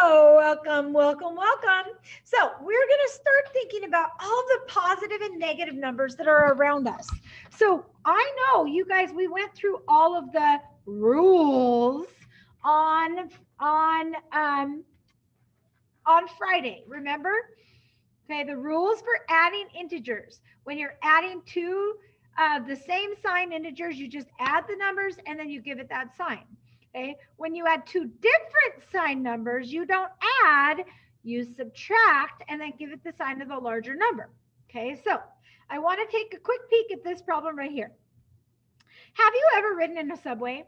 Welcome, welcome, welcome. So we're going to start thinking about all the positive and negative numbers that are around us. So I know you guys, we went through all of the rules on Friday, remember? Okay, the rules for adding integers. When you're adding two the same sign integers, you just add the numbers and then you give it that sign. Okay, when you add two different sign numbers, you don't add, you subtract and then give it the sign of the larger number. Okay, so I want to take a quick peek at this problem right here. Have you ever ridden in a subway?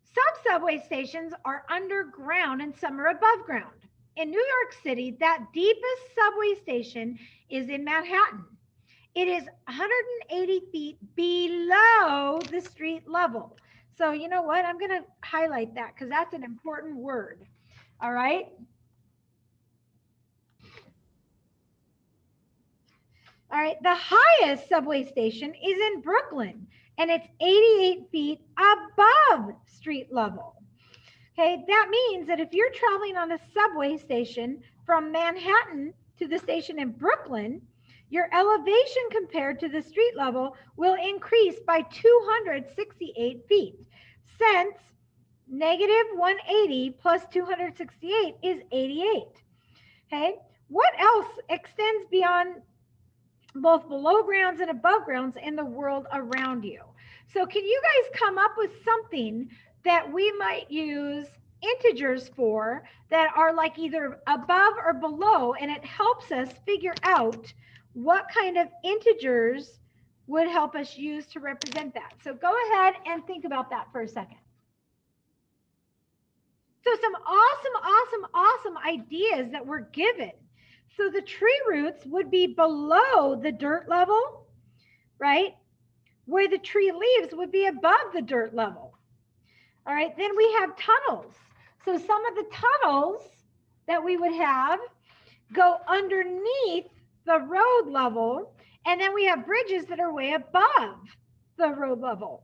Some subway stations are underground and some are above ground. In New York City, that deepest subway station is in Manhattan. It is 180 feet below the street level. So you know what? I'm going to highlight that because that's an important word. All right. All right. The highest subway station is in Brooklyn, and it's 88 feet above street level. Okay, that means that if you're traveling on a subway station from Manhattan to the station in Brooklyn, your elevation compared to the street level will increase by 268 feet, since negative 180 plus 268 is 88. Okay, what else extends beyond both below grounds and above grounds in the world around you? So can you guys come up with something that we might use integers for that are like either above or below, and it helps us figure out what kind of integers would help us use to represent that? So go ahead and think about that for a second. So some awesome ideas that were given. So the tree roots would be below the dirt level, right? Where the tree leaves would be above the dirt level. All right, then we have tunnels. So some of the tunnels that we would have go underneath the road level, and then we have bridges that are way above the road level.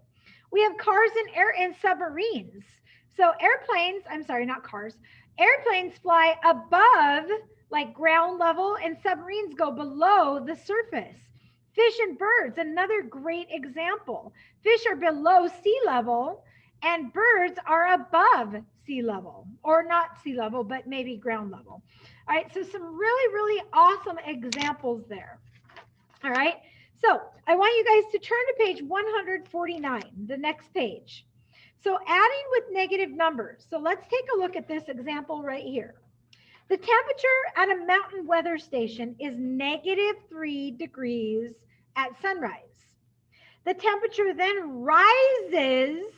We have cars and air and submarines. So airplanes, I'm sorry, not cars. Airplanes fly above like ground level, and submarines go below the surface. Fish and birds, another great example. Fish are below sea level, and birds are above sea level, or not sea level, but maybe ground level. All right, so some really awesome examples there. All right, so I want you guys to turn to page 149, the next page. So adding with negative numbers. So let's take a look at this example right here. The temperature at a mountain weather station is -3 degrees at sunrise. The temperature then rises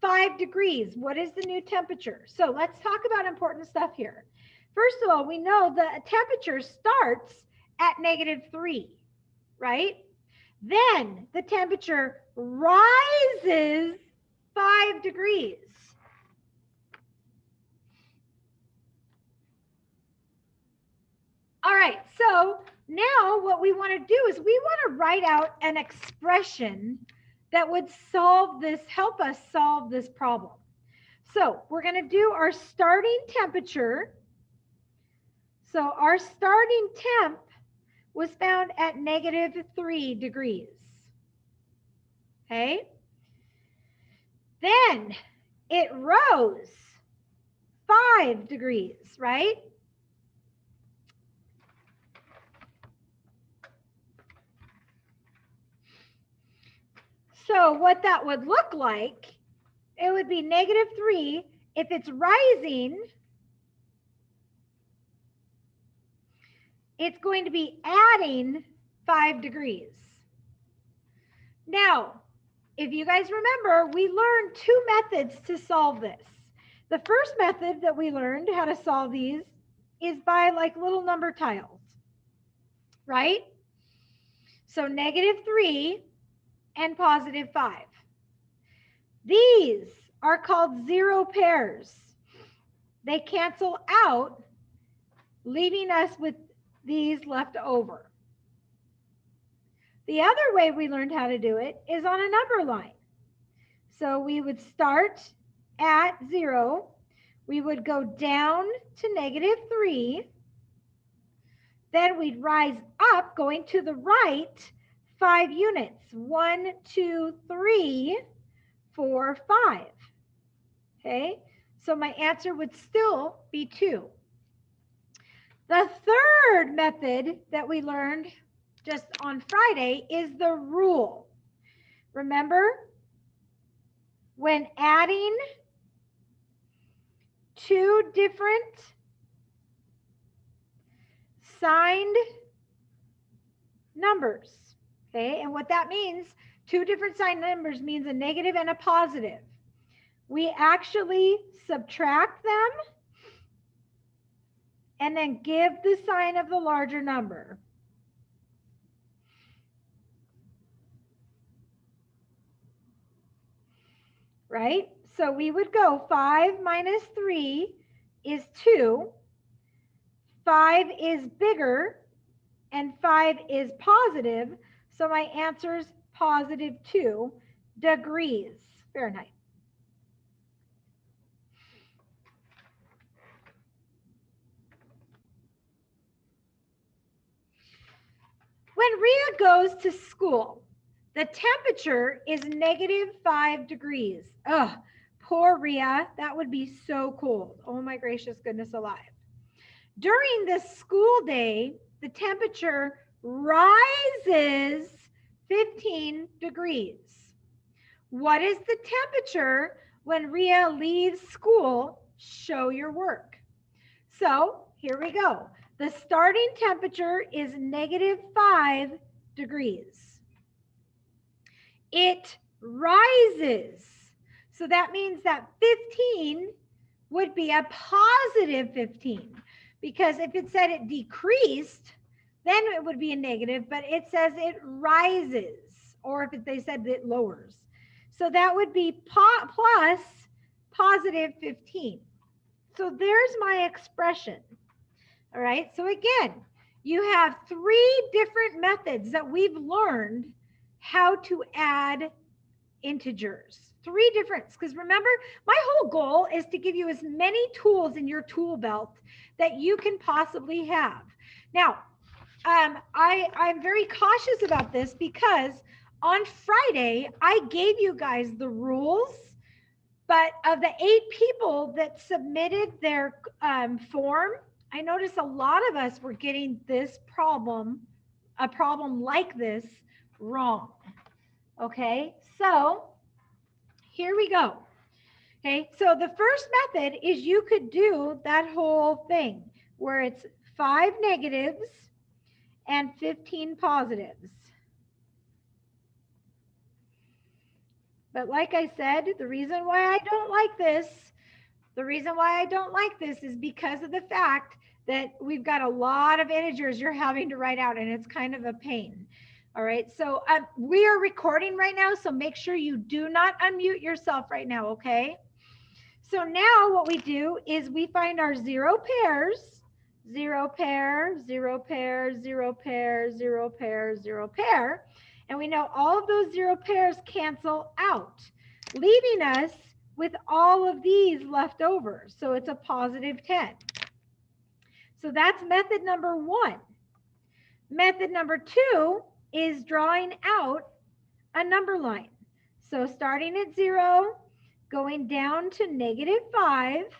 5 degrees. What is the new temperature? So let's talk about important stuff here. First of all, we know the temperature starts at -3, right? Then the temperature rises 5 degrees. All right, so now what we want to do is we want to write out an expression that would solve this, help us solve this problem. So we're going to do our starting temperature. So our starting temp was found at -3 degrees. Okay. Then it rose 5 degrees, right? So what that would look like, it would be -3. If it's rising, it's going to be adding 5 degrees. Now, if you guys remember, we learned two methods to solve this. The first method that we learned how to solve these is by like little number tiles, right? So -3 and +5. These are called zero pairs. They cancel out, leaving us with these left over. The other way we learned how to do it is on a number line. So we would start at 0. we would go down to -3. Then we'd rise up, going to the right, 5 units. 1, 2, 3, 4, 5. Okay, so my answer would still be 2. The third method that we learned just on Friday is the rule. Remember, when adding two different signed numbers, okay, and what that means, two different signed numbers means a negative and a positive. We actually subtract them and then give the sign of the larger number. Right? So we would go 5 minus 3 is 2. 5 is bigger and 5 is positive. So my answer is +2 degrees Fahrenheit. When Ria goes to school, the temperature is -5 degrees. Ugh, poor Ria. That would be so cold. Oh my gracious goodness alive. During the school day, the temperature rises 15 degrees. What is the temperature when Ria leaves school? Show your work. So here we go. The starting temperature is -5 degrees. It rises. So that means that 15 would be a +15, because if it said it decreased, then it would be a negative, but it says it rises, or if they said it lowers. So that would be plus +15. So there's my expression. All right, so again, you have 3 different methods that we've learned how to add integers. 3 different, because remember, my whole goal is to give you as many tools in your tool belt that you can possibly have. Now, I'm very cautious about this because on Friday, I gave you guys the rules, but of the 8 people that submitted their form, I noticed a lot of us were getting this problem, a problem like this, wrong. Okay, so here we go. Okay, so the first method is you could do that whole thing where it's 5 negatives and 15 positives. But like I said, the reason why I don't like this is because of the fact that we've got a lot of integers you're having to write out, and it's kind of a pain. All right, so we are recording right now, so make sure you do not unmute yourself right now, okay? So now what we do is we find our 0 pairs, 0 pair, 0 pair, 0 pair, 0 pair, 0 pair. And we know all of those 0 pairs cancel out, leaving us with all of these left over. So it's a +10. So that's method number 1. Method number 2 is drawing out a number line. So starting at 0, going down to -5,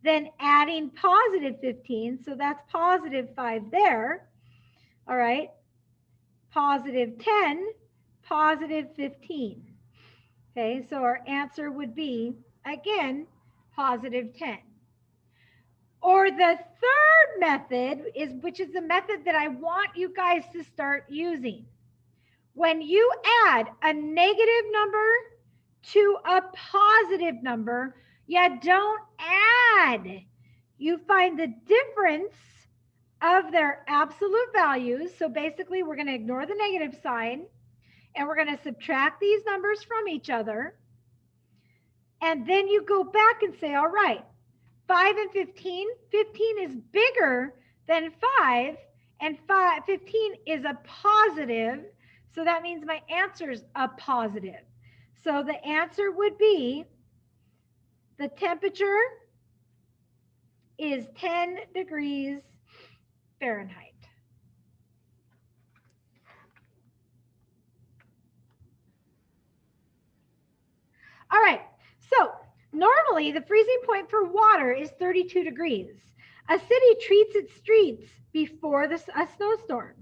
then adding +15. So that's +5 there. All right. +10, +15. Okay, so our answer would be, again, +10. Or the third method is, which is the method that I want you guys to start using. When you add a negative number to a positive number, you don't add. You find the difference of their absolute values. So basically, we're going to ignore the negative sign, and we're going to subtract these numbers from each other. And then you go back and say, all right, 5 and 15, 15 is bigger than 5, and 15 is a positive. So that means my answer is a positive. So the answer would be the temperature is 10 degrees Fahrenheit. All right, so normally the freezing point for water is 32 degrees. A city treats its streets before a snowstorm.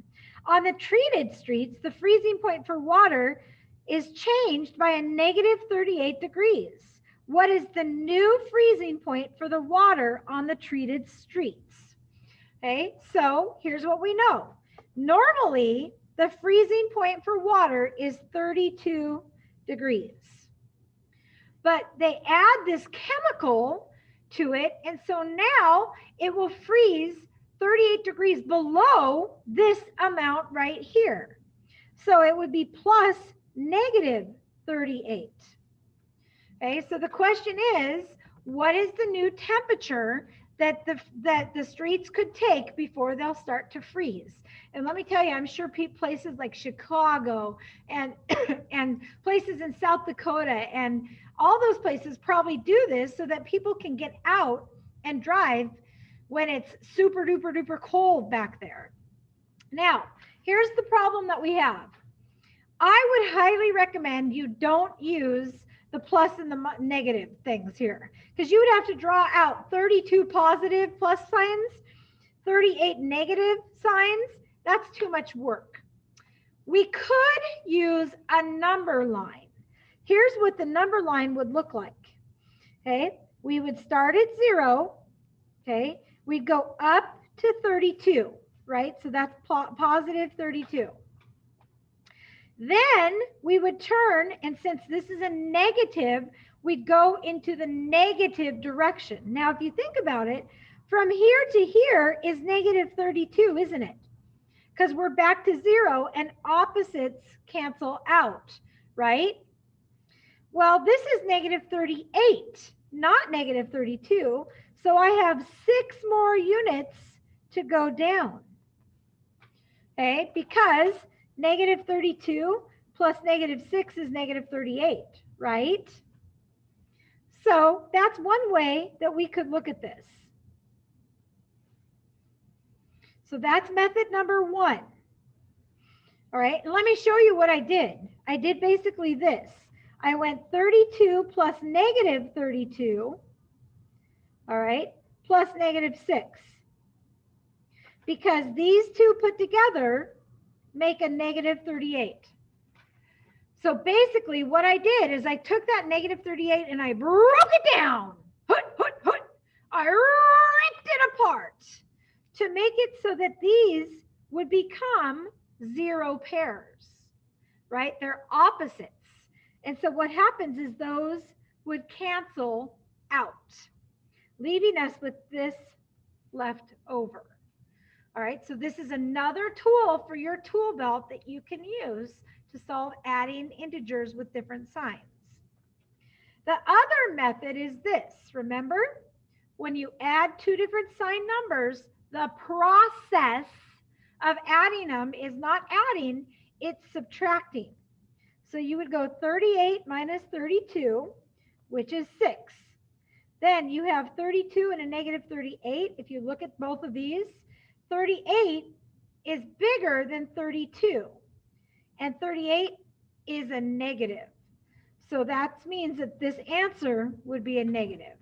On the treated streets, the freezing point for water is changed by a negative 38 degrees. What is the new freezing point for the water on the treated streets? Okay, so here's what we know. Normally, the freezing point for water is 32 degrees. But they add this chemical to it, and so now it will freeze 38 degrees below this amount right here. So it would be plus negative 38. Okay, so the question is, what is the new temperature that the streets could take before they'll start to freeze? And let me tell you, I'm sure places like Chicago and and places in South Dakota and all those places probably do this so that people can get out and drive when it's super duper duper cold back there. Now, here's the problem that we have. I would highly recommend you don't use the plus and the negative things here, because you would have to draw out 32 positive plus signs, 38 negative signs. That's too much work. We could use a number line. Here's what the number line would look like. Okay, we would start at 0. Okay, we'd go up to 32, right? So that's positive 32. Then we would turn, and since this is a negative, we'd go into the negative direction. Now, if you think about it, from here to here is negative 32, isn't it? Because we're back to 0 and opposites cancel out, right? Well, this is negative 38, not negative 32. So I have 6 more units to go down, okay? Because negative 32 plus negative 6 is negative 38, right? So that's one way that we could look at this. So that's method number 1. All right, and let me show you what I did. I did basically this. I went 32 plus negative 32, all right, plus negative 6. Because these two put together make a negative 38. So basically what I did is I took that negative 38 and I broke it down. I ripped it apart to make it so that these would become 0 pairs, right? They're opposites. And so what happens is those would cancel out, leaving us with this left over. All right, so this is another tool for your tool belt that you can use to solve adding integers with different signs. The other method is this. Remember, when you add 2 different sign numbers, the process of adding them is not adding, it's subtracting. So you would go 38 minus 32, which is 6. Then you have 32 and a negative 38. If you look at both of these, 38 is bigger than 32, and 38 is a negative. So that means that this answer would be a negative.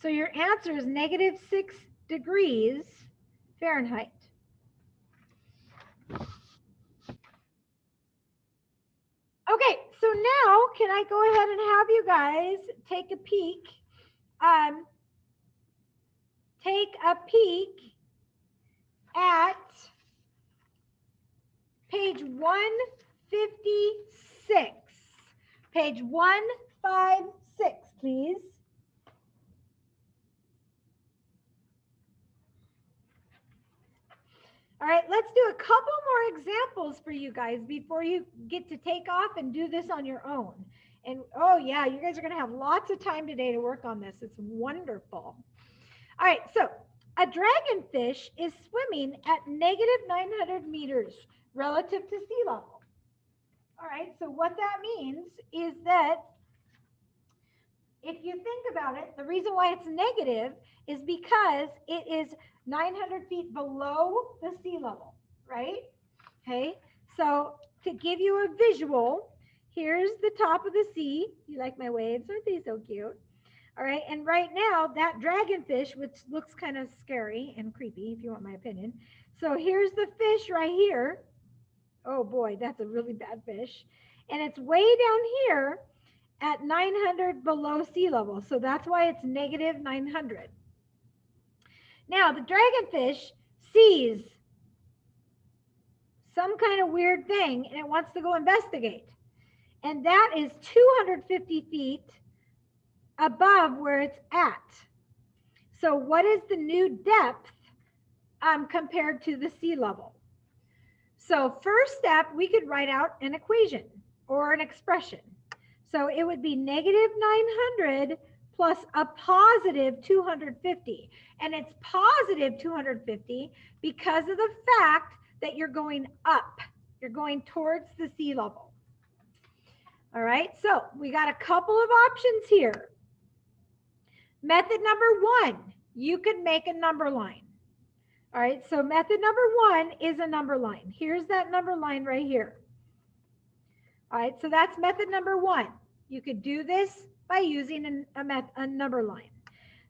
So your answer is negative 6 degrees Fahrenheit. Okay, so now can I go ahead and have you guys take a peek? Take a peek at page 156. Page 156, please. All right, let's do a couple more examples for you guys before you get to take off and do this on your own. And oh yeah, you guys are going to have lots of time today to work on this. It's wonderful. All right, so a dragonfish is swimming at negative 900 meters relative to sea level. All right, so what that means is that if you think about it, the reason why it's negative is because it is 900 feet below the sea level, right? Okay, so to give you a visual, here's the top of the sea. You like my waves? Aren't they so cute? All right, and right now that dragonfish, which looks kind of scary and creepy, if you want my opinion. So here's the fish right here. Oh boy, that's a really bad fish. And it's way down here at 900 below sea level. So that's why it's negative 900. Now, the dragonfish sees some kind of weird thing and it wants to go investigate. And that is 250 feet above where it's at. So what is the new depth compared to the sea level? So first step, we could write out an equation or an expression. So it would be negative 900 plus a positive 250. And it's positive 250 because of the fact that you're going up. You're going towards the sea level. All right, so we got a couple of options here. Method number one, you could make a number line. All right, so method number one is a number line. Here's that number line right here. All right, so that's method number one. You could do this by using a number line.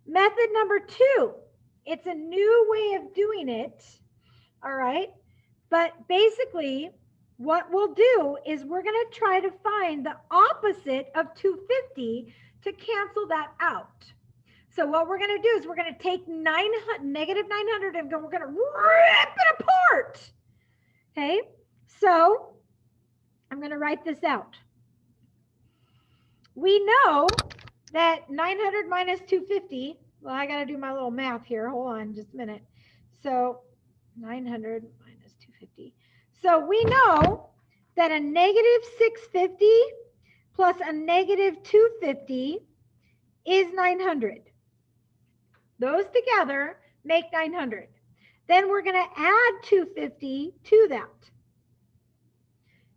Method number two, it's a new way of doing it. All right, but basically what we'll do is we're going to try to find the opposite of 250 to cancel that out. So what we're going to do is we're going to take negative 900 and we're going to rip it apart. Okay, so I'm going to write this out. We know that 900 minus 250, well, I got to do my little math here. Hold on just a minute. So 900 minus 250. So we know that a negative 650 plus a negative 250 is 900. Those together make 900. Then we're going to add 250 to that.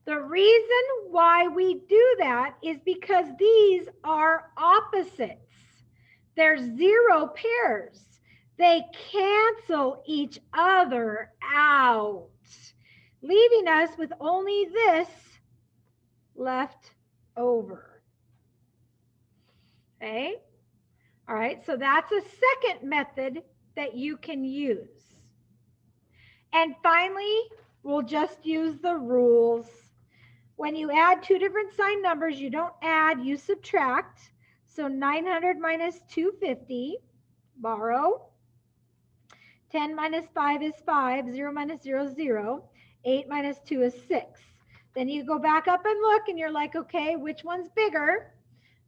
The reason why we do that is because these are opposites. They're zero pairs. They cancel each other out, leaving us with only this left over. Okay? All right, so that's a second method that you can use. And finally, we'll just use the rules. When you add two different sign numbers, you don't add, you subtract. So 900 minus 250, borrow. 10 minus 5 is 5, 0 minus 0 is 0, 8 minus 2 is 6. Then you go back up and look and you're like, okay, which one's bigger?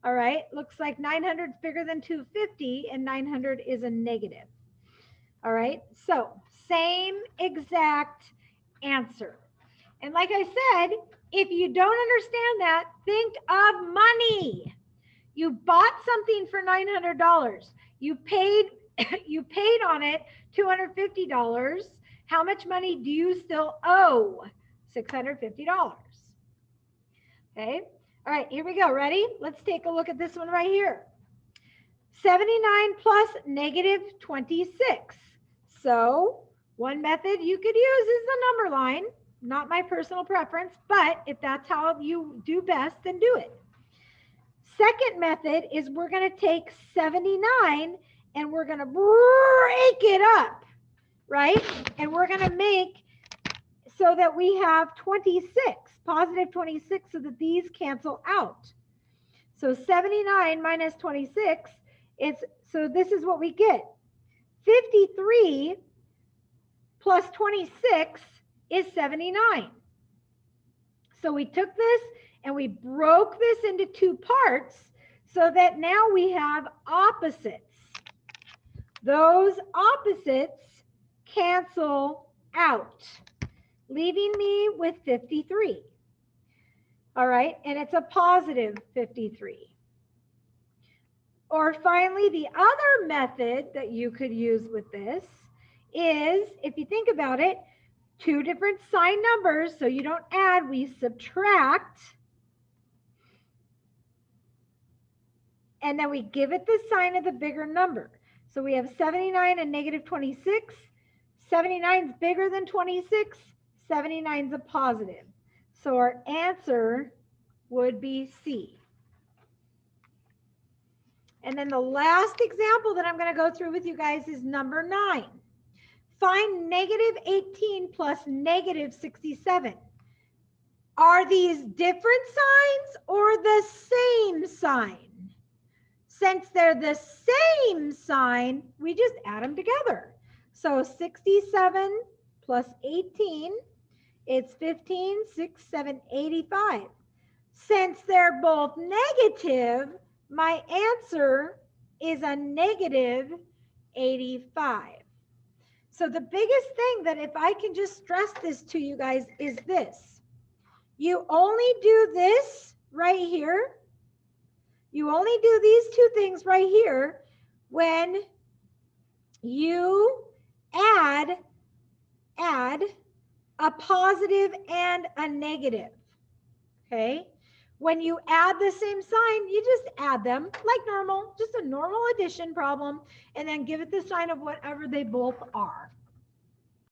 All right, looks like 900 is bigger than 250 and 900 is a negative. All right, so same exact answer. And like I said, if you don't understand that, think of money. You bought something for $900. You paid on it $250. How much money do you still owe? $650. Okay. All right, here we go. Ready? Let's take a look at this one right here. 79 plus negative 26. So one method you could use is the number line. Not my personal preference, but if that's how you do best, then do it. Second method is we're going to take 79 and we're going to break it up, right? And we're going to make so that we have 26, positive 26, so that these cancel out. So 79 minus 26, so this is what we get. 53 plus 26 is 79. So we took this and we broke this into two parts so that now we have opposites. Those opposites cancel out, leaving me with 53. All right, and it's a positive 53. Or finally, the other method that you could use with this is, if you think about it, two different sign numbers, so you don't add, we subtract. and then we give it the sign of the bigger number. So we have 79 and negative 26. 79 is bigger than 26. 79 is a positive. So our answer would be C. And then the last example that I'm going to go through with you guys is number 9. Find negative 18 plus negative 67. Are these different signs or the same sign? Since they're the same sign, we just add them together. So 67 plus 18, it's 15, 6, 7, 85. Since they're both negative, my answer is a negative 85. So the biggest thing that if I can just stress this to you guys is this. You only do this right here. You only do these two things right here when you add a positive and a negative. Okay? When you add the same sign, you just add them like normal, just a normal addition problem, and then give it the sign of whatever they both are.